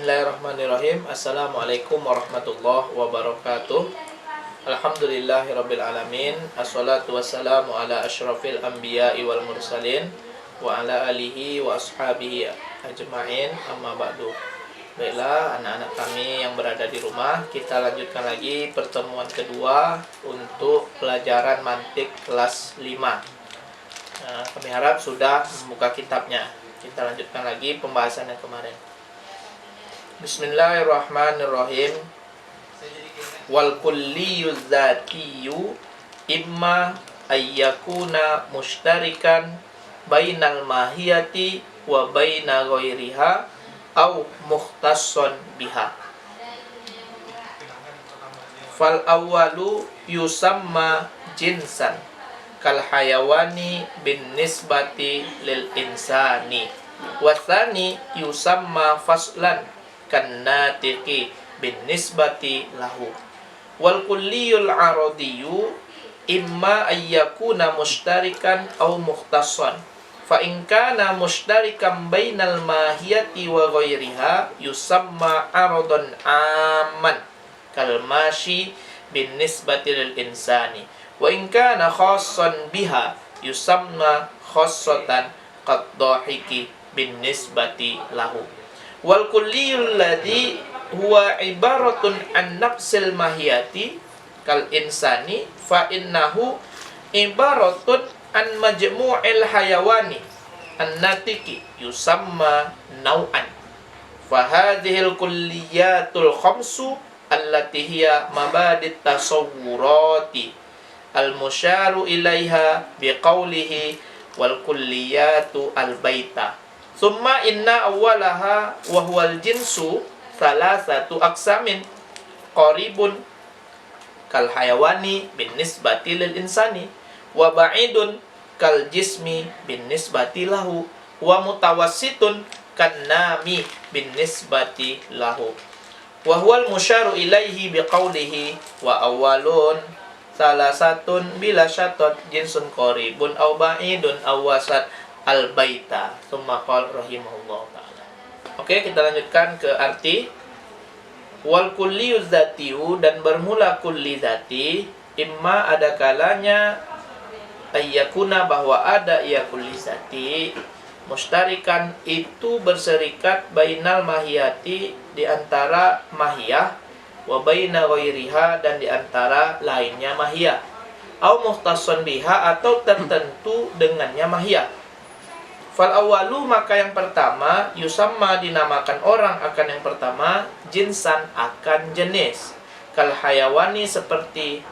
Bismillahirrahmanirrahim. Assalamualaikum warahmatullahi wabarakatuh. Alhamdulillahirabbil alamin. Assalatu wassalamu ala asyrafil anbiya'i wal mursalin wa ala alihi wa ashabihi ajma'in. Amma ba'du. Baiklah anak-anak kami yang berada di rumah, kita lanjutkan lagi pertemuan kedua untuk pelajaran mantik kelas 5. Kami harap sudah membuka kitabnya. Kita lanjutkan lagi pembahasan yang kemarin. Bismillahirrahmanirrahim. Wal kulliyu dzatiyu imma ayyakuna mushtarikan bainal mahiyati wa baina ghairiha au mukhtasson biha. Fal awwalu yusamma jinsan kal hayawani bin nisbati lil insani wa tsani yusamma faslan kan natiqi bin nisbati lahu. Wal kulliyul aradiyyu imma ayyakuna mushtarikan au mukhtassan fa in kana mushtarikan bainal mahiyati wa ghairiha yusamma aradan amman kal mashi bin nisbati lil insani wa in kana khassan biha yusamma khassatan qad dhahiki bin nisbati lahu. Wal kulliyul ladzi huwa ibaratun an nafsil mahiyati kal insani fa innahu ibaratun an majmu'il hayawani an natiki yusamma nau'an. Fa hadhil kulliyatul khamsu allati hiya mabadit tasawwurati al musyaru ilaiha biqaulihi wal kulliyatu al baita. Summa inna awwalaha wa huwal jinsu salasatu aqsamin qaribun kal hayawani bin nisbati lil insani wa ba'idun kal jismi bin nisbati lahu wa mutawassitun kan nami bin nisbati lahu. Wa huwal musyaru ilaihi biqaulihi wa awwalun salasatun bila syatat jinsun qaribun aw ba'idun aw wasat al-baita. Tsumma qala rahimahullah ta'ala. Oke, kita lanjutkan ke arti. Wal kulliyu dzatiyu, dan bermula kulli dzati, imma ada kalanya ayyakuna, bahwa ada ia kulli dzati mustarikan, itu berserikat bainal mahiyati, di antara mahiyah, wa baina ghairiha, dan di antara lainnya mahiyah, au mukhtasson biha, atau tertentu dengannya mahiyah. Fal awalu, maka yang pertama, yusamma, dinamakan orang akan yang pertama, jinsan, akan jenis, kal hayawani, seperti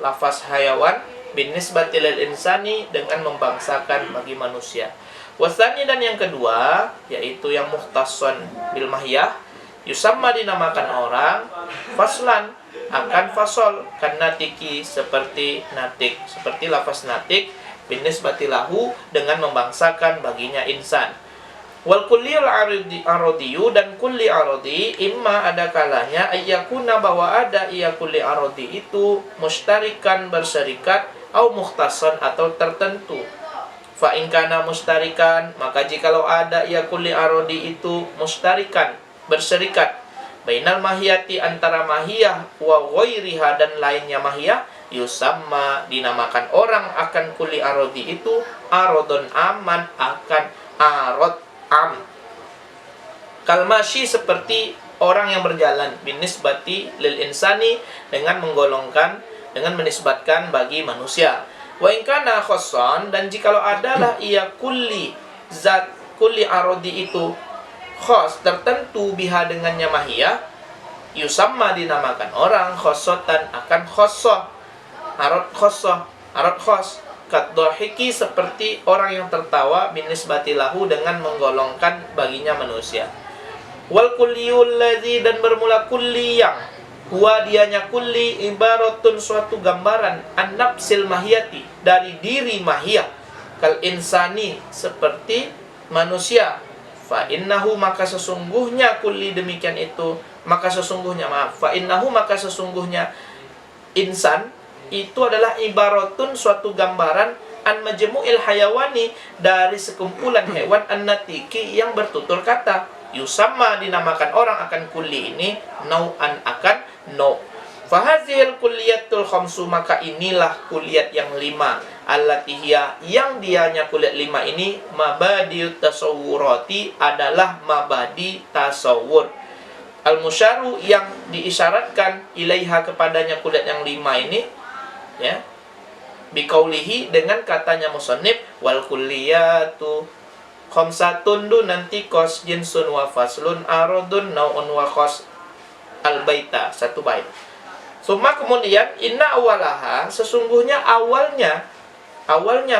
lafaz hayawan, bin nisbati lil insani, dengan membangsakan bagi manusia. Wasani, dan yang kedua, yaitu yang mukhtasson bil mahiyah, yusamma, dinamakan orang, faslan, akan fasol, kan natiki, seperti natik, seperti lafaz natik, bin nisbati lahu, dengan membangsakan baginya insan. Wal kulliyul aradiyu, dan kulli aradi, imma ada kalanya ayyakuna, bahwa ada ia kulli aradi itu mushtarikan, berserikat, au mukhtassan, atau tertentu. Fa in kana mushtarikan, maka jikalau ada ia kulli aradi itu mushtarikan, berserikat, bainal mahiyati, antara mahiyah, wa ghairiha, dan lainnya mahiyah, yusamma, dinamakan orang akan kulli arodi itu arodon aman, akan arod am. Kalmashi, seperti orang yang berjalan, bin nisbati lil insani, dengan menggolongkan, dengan menisbatkan bagi manusia. Wa in kana khassan, dan jikalau adalah ia kulli zat, kulli arodi itu khas, tertentu, biha, dengannya mahiyah, yusamma, dinamakan orang khassotan, akan khassah, arad khassah, arad khas, kat dhahiki, seperti orang yang tertawa, bin nisbati lahu, dengan menggolongkan baginya manusia. Wal kulliyul ladzi, dan bermula kulli yang huwa, dianya kulli, ibaratun, suatu gambaran, an nafsil mahiyati, dari diri mahiyah, kal insani, seperti manusia. Fa innahu, maka sesungguhnya kulli, demikian itu, maka sesungguhnya, fa innahu, maka sesungguhnya insan itu adalah ibaratun, suatu gambaran, an majmu'il hayawani, dari sekumpulan hewan, an natiki, yang bertutur kata, yusamma dinamakan orang akan kulli ini nau'an akan nau'. Fahazil kulliyatul khamsu, maka inilah kulliyat yang 5, allati hiya, yang dianya kulliyat 5 ini mabadiut tasawwurati, adalah mabadi tasawur. Al-musyaru, yang diisyaratkan ilaiha kepadanya kulliyat yang 5 ini, ya, biqaulihi, dengan katanya musannif, wal kulliyatu khamsatun nanti kos jinsun wa faslun aradun nau'un wa khos al-baita, satu bait. Suma kemudian inna awalaha, sesungguhnya awalnya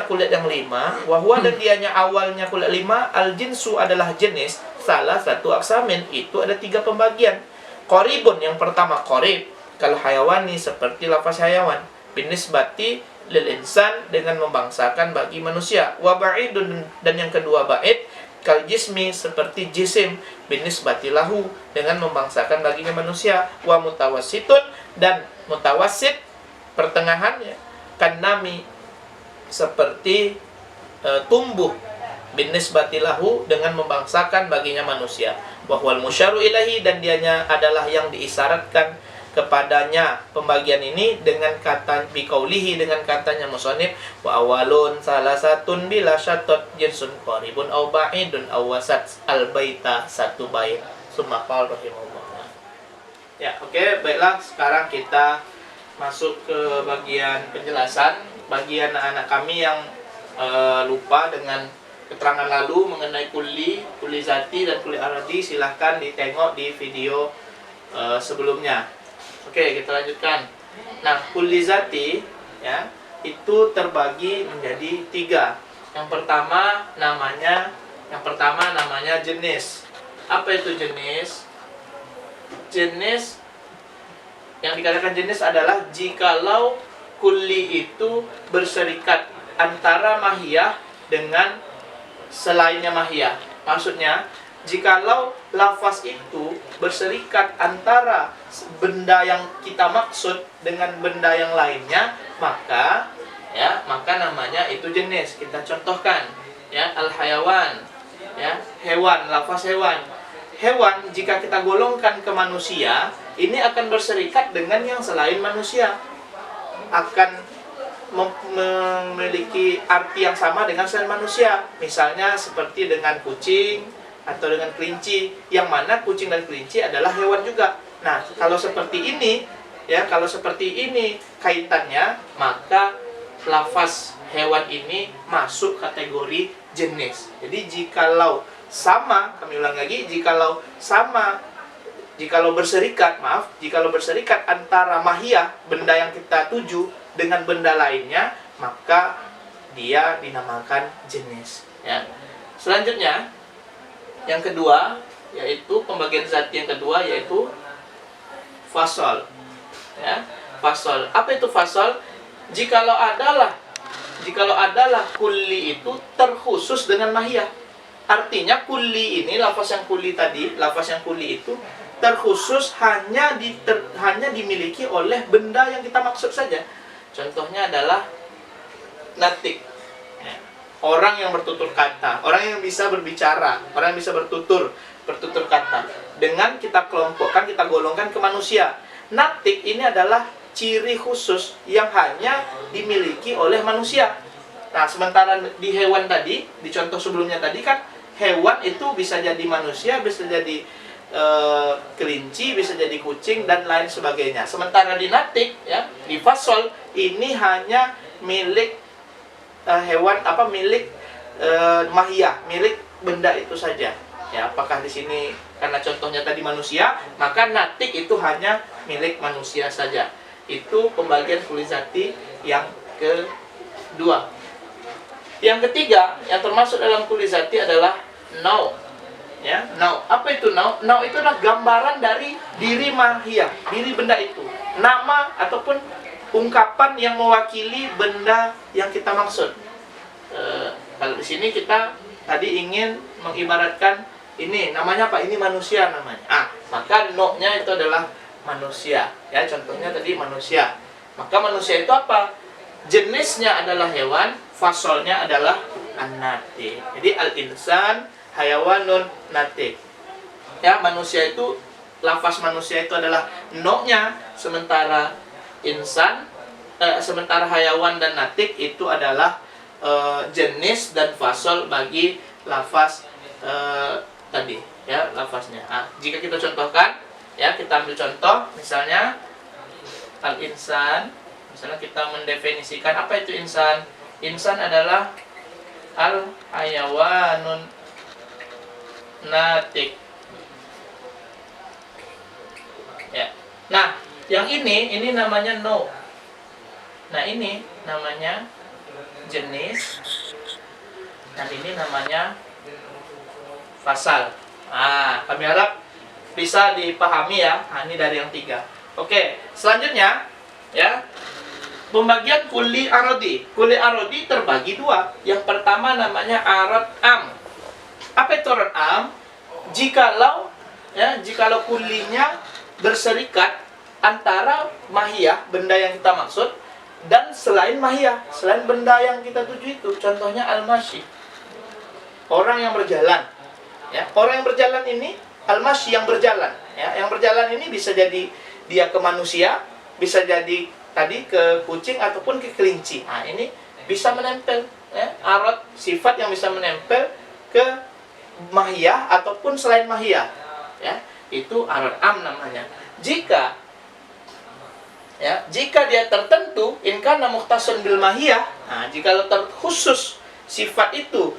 kuliah yang 5, wahwa dan dianya awalnya kuliah 5, al-jinsu adalah jenis, salah satu aksamin, itu ada 3 pembagian. Qoribun, yang pertama qorib, kal hayawani, seperti lafaz hayawan, binisbati lil insan, dengan membangsakan bagi manusia. Wa ba'idun, dan yang kedua ba'id, kal jismi, seperti jisim, binisbati lahu, dengan membangsakan baginya manusia. Wa mutawassitun, dan mutawassit, pertengahan, ya, kan nami, seperti tumbuh, binisbati lahu, dengan membangsakan baginya manusia. Wahwal musyaru ilahi, dan dianya adalah yang diisyaratkan kepadanya pembagian ini dengan kata biqaulihi, dengan katanya musannif, wa awalun salasatun bila syatot jinsun qaribun aw ba'idun aw wasat al-baita, satu bait. Summa qala rahimahullah. Ya, oke, baiklah, sekarang kita masuk ke bagian penjelasan bagi anak-anak kami yang lupa dengan keterangan lalu mengenai kulli zati dan kulli aradi. Silahkan ditengok di video sebelumnya. Oke, kita lanjutkan. Nah, kulli zati, ya, itu terbagi menjadi 3. Yang pertama namanya jenis. Apa itu jenis? Jenis, yang dikatakan jenis adalah jikalau kulli itu berserikat antara mahiyah dengan selainnya mahiyah. Maksudnya, jikalau lafaz itu berserikat antara benda yang kita maksud dengan benda yang lainnya, maka namanya itu jenis. Kita contohkan, ya, al-hayawan, ya, hewan, lafaz hewan. Hewan jika kita golongkan ke manusia, ini akan berserikat dengan yang selain manusia, akan memiliki arti yang sama dengan selain manusia. Misalnya seperti dengan kucing atau dengan kelinci, yang mana kucing dan kelinci adalah hewan juga. Nah, kalau seperti ini, ya, kaitannya, maka lafaz hewan ini masuk kategori jenis. Jadi jikalau sama, kami ulang lagi, jikalau berserikat antara mahiyah, benda yang kita tuju, dengan benda lainnya, maka dia dinamakan jenis, ya. Selanjutnya, yang kedua, yaitu pembagian zati yang kedua, yaitu fasal, ya. Fasal, apa itu fasal? Jikalau adalah kulli itu terkhusus dengan mahiyah. Artinya kulli ini, lafaz yang kulli itu terkhusus hanya dimiliki oleh benda yang kita maksud saja. Contohnya adalah natik, ya, orang yang bertutur kata, orang yang bisa berbicara, orang yang bisa bertutur kata. Dengan kita kelompokkan, kita golongkan ke manusia. Natik ini adalah ciri khusus yang hanya dimiliki oleh manusia. Nah, sementara di hewan tadi, di contoh sebelumnya tadi kan, hewan itu bisa jadi manusia, bisa jadi kelinci, bisa jadi kucing, dan lain sebagainya. Sementara di natik, ya, di fasol, ini hanya milik hewan, milik mahiyah, milik benda itu saja. Ya, apakah di sini karena contohnya tadi manusia, maka natik itu hanya milik manusia saja. Itu pembagian kulli zati yang kedua. Yang ketiga, yang termasuk dalam kulli zati adalah nau'. Ya, nau'. Apa itu nau'? Nau' itu adalah gambaran dari diri mahiyah, diri benda itu. Nama ataupun ungkapan yang mewakili benda yang kita maksud. Kalau di sini kita tadi ingin mengibaratkan ini namanya apa? Ini manusia namanya. Maka nau'-nya itu adalah manusia. Ya, contohnya tadi manusia. Maka manusia itu apa? Jenisnya adalah hewan, fasolnya adalah an-natik. Jadi al-insan hayawanun natik. Ya, manusia itu, lafaz manusia itu adalah no-nya, sementara insan, sementara hayawan dan natik itu adalah jenis dan fasol bagi lafaz tadi, ya, lafaznya. Jika kita contohkan, ya, kita ambil contoh, misalnya al-insan, misalnya kita mendefinisikan apa itu insan. Insan adalah al-hayawanun natik. Ya. Nah, yang ini namanya no. Nah, ini namanya jenis. Dan ini namanya fasal. Kami harap bisa dipahami ya. Ini dari yang 3. Oke, selanjutnya ya, pembagian kuli arodi. Kuli arodi terbagi 2. Yang pertama namanya arad am. Apa itu arad am? Jikalau kulinya berserikat antara mahiyah, benda yang kita maksud, dan selain mahiyah, selain benda yang kita tuju itu. Contohnya al-masyi, orang yang berjalan. Ya, orang yang berjalan ini al-masyi, yang berjalan. Ya, yang berjalan ini bisa jadi dia ke manusia, bisa jadi tadi ke kucing ataupun ke kelinci. Ini bisa menempel, ya, arad sifat yang bisa menempel ke mahiyah ataupun selain mahiyah. Ya, itu arad am namanya. Jika dia tertentu, in kana mukhtasun bil mahiyah, jika terkhusus sifat itu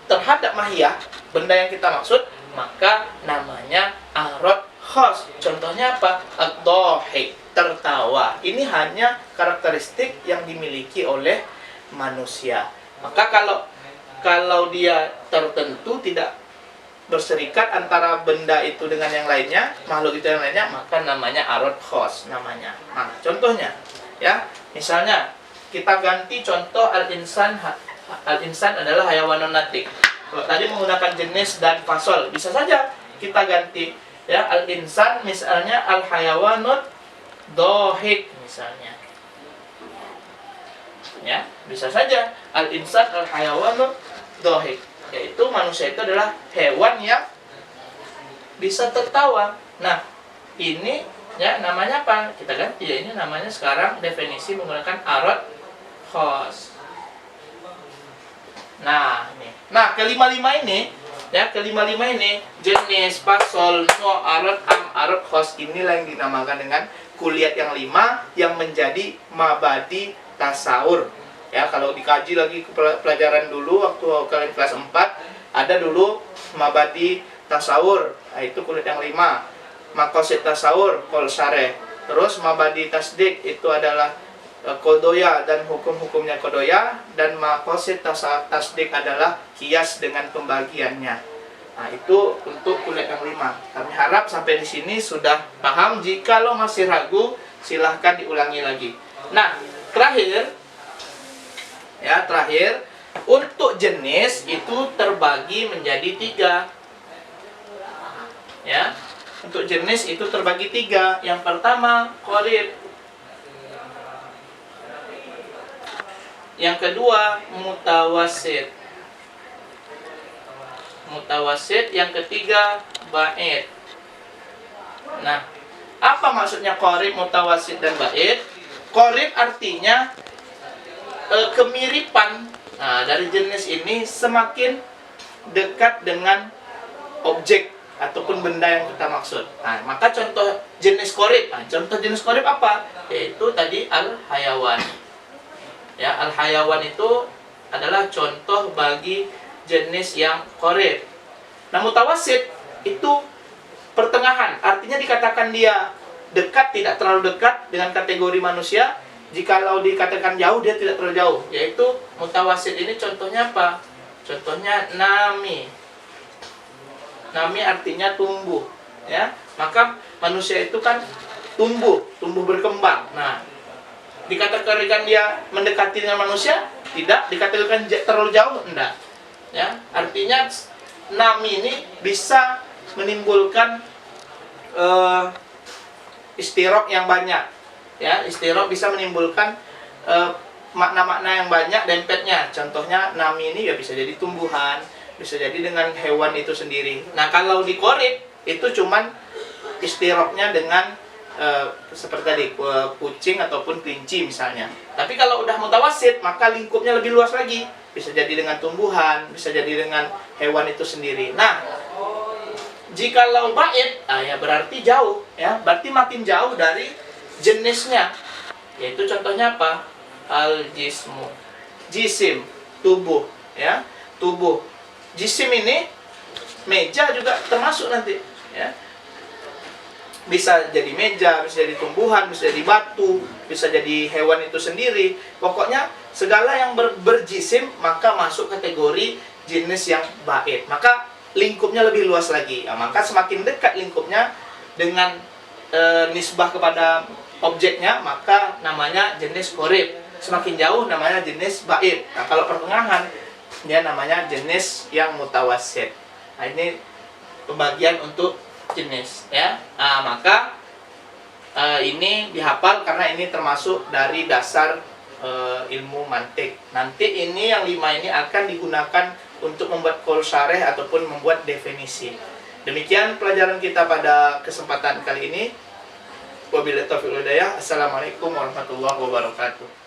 terhadap mahiyah, benda yang kita maksud, maka namanya arad khas. Contohnya apa? Ad-dhahik, tertawa. Ini hanya karakteristik yang dimiliki oleh manusia. Maka kalau dia tertentu, tidak berserikat antara benda itu dengan yang lainnya, makhluk itu yang lainnya, maka namanya arad khas namanya. Nah, contohnya ya, misalnya kita ganti contoh al-insan. Al-insan adalah hayawanun natik. Kalau tadi menggunakan jenis dan fasol, bisa saja kita ganti, ya, al-insan misalnya al-hayawanun dhahik misalnya. Ya, bisa saja al-insan al-hayawanun dhahik, yaitu manusia itu adalah hewan yang bisa tertawa. Nah, ini ya namanya apa? Kita ganti ya, ini namanya sekarang definisi menggunakan arad khas. Nah, kelima-lima ini jenis, fasol, no, arad am, arad khas, inilah yang dinamakan dengan kuliat yang 5 yang menjadi mabadi tasawur. Ya, kalau dikaji lagi pelajaran dulu waktu kalian kelas 4, ada dulu mabadi tasawur, itu kuliat yang 5. Maqasid tasawur kol syareh. Terus mabadi tasdik itu adalah kodoya dan hukum-hukumnya kodoya, dan maqasid tasdik adalah kias dengan pembagiannya. Nah, itu untuk kuliah yang 5. Kami harap sampai di sini sudah paham. Jika lo masih ragu, silahkan diulangi lagi. Nah, terakhir untuk jenis itu terbagi menjadi 3. Ya, untuk jenis itu terbagi 3. Yang pertama qarib. Yang kedua mutawassit. Yang ketiga ba'id. Nah, apa maksudnya qarib, mutawassit, dan ba'id? Qarib artinya kemiripan. Dari jenis ini semakin dekat dengan objek ataupun benda yang kita maksud. Maka contoh jenis qarib. Contoh jenis qarib apa? Yaitu tadi al-hayawan. Ya, al-hayawan itu adalah contoh bagi jenis yang qarib. Nah, mutawassit itu pertengahan, artinya dikatakan dia dekat, tidak terlalu dekat dengan kategori manusia. Jikalau dikatakan jauh, dia tidak terlalu jauh, yaitu mutawassit ini contohnya apa? Contohnya nami. Nami artinya tumbuh, ya. Maka manusia itu kan tumbuh berkembang. Nah, dikatakan dia mendekati dengan manusia, tidak. Dikatakan terlalu jauh, enggak. Ya, artinya nami ini bisa menimbulkan istirok yang banyak. Ya, istirok bisa menimbulkan makna-makna yang banyak dempetnya. Contohnya nami ini ya bisa jadi tumbuhan, bisa jadi dengan hewan itu sendiri. Nah, kalau di qarib itu cuman istiroknya dengan seperti tadi kucing ataupun kelinci misalnya. Tapi kalau udah mutawasit, maka lingkupnya lebih luas lagi. Bisa jadi dengan tumbuhan, bisa jadi dengan hewan itu sendiri. Nah, jikalau bait, ya berarti jauh, ya berarti makin jauh dari jenisnya. Yaitu contohnya apa? Al-jismu, jisim, tubuh, ya tubuh. Jisim ini meja juga termasuk nanti, ya. Bisa jadi meja, bisa jadi tumbuhan, bisa jadi batu, bisa jadi hewan itu sendiri. Pokoknya segala yang berjisim maka masuk kategori jenis yang bait. Maka lingkupnya lebih luas lagi. Nah, maka semakin dekat lingkupnya dengan nisbah kepada objeknya, maka namanya jenis qorib. Semakin jauh namanya jenis bait. Nah, kalau pertengahan dia namanya jenis yang mutawassit. Nah, ini pembagian untuk jenis, ya. Nah, maka ini dihafal karena ini termasuk dari dasar ilmu mantik. Nanti ini yang 5 ini akan digunakan untuk membuat qaul syarih ataupun membuat definisi. Demikian pelajaran kita pada kesempatan kali ini. Wabillahi taufiq wal hidayah. Assalamualaikum warahmatullahi wabarakatuh.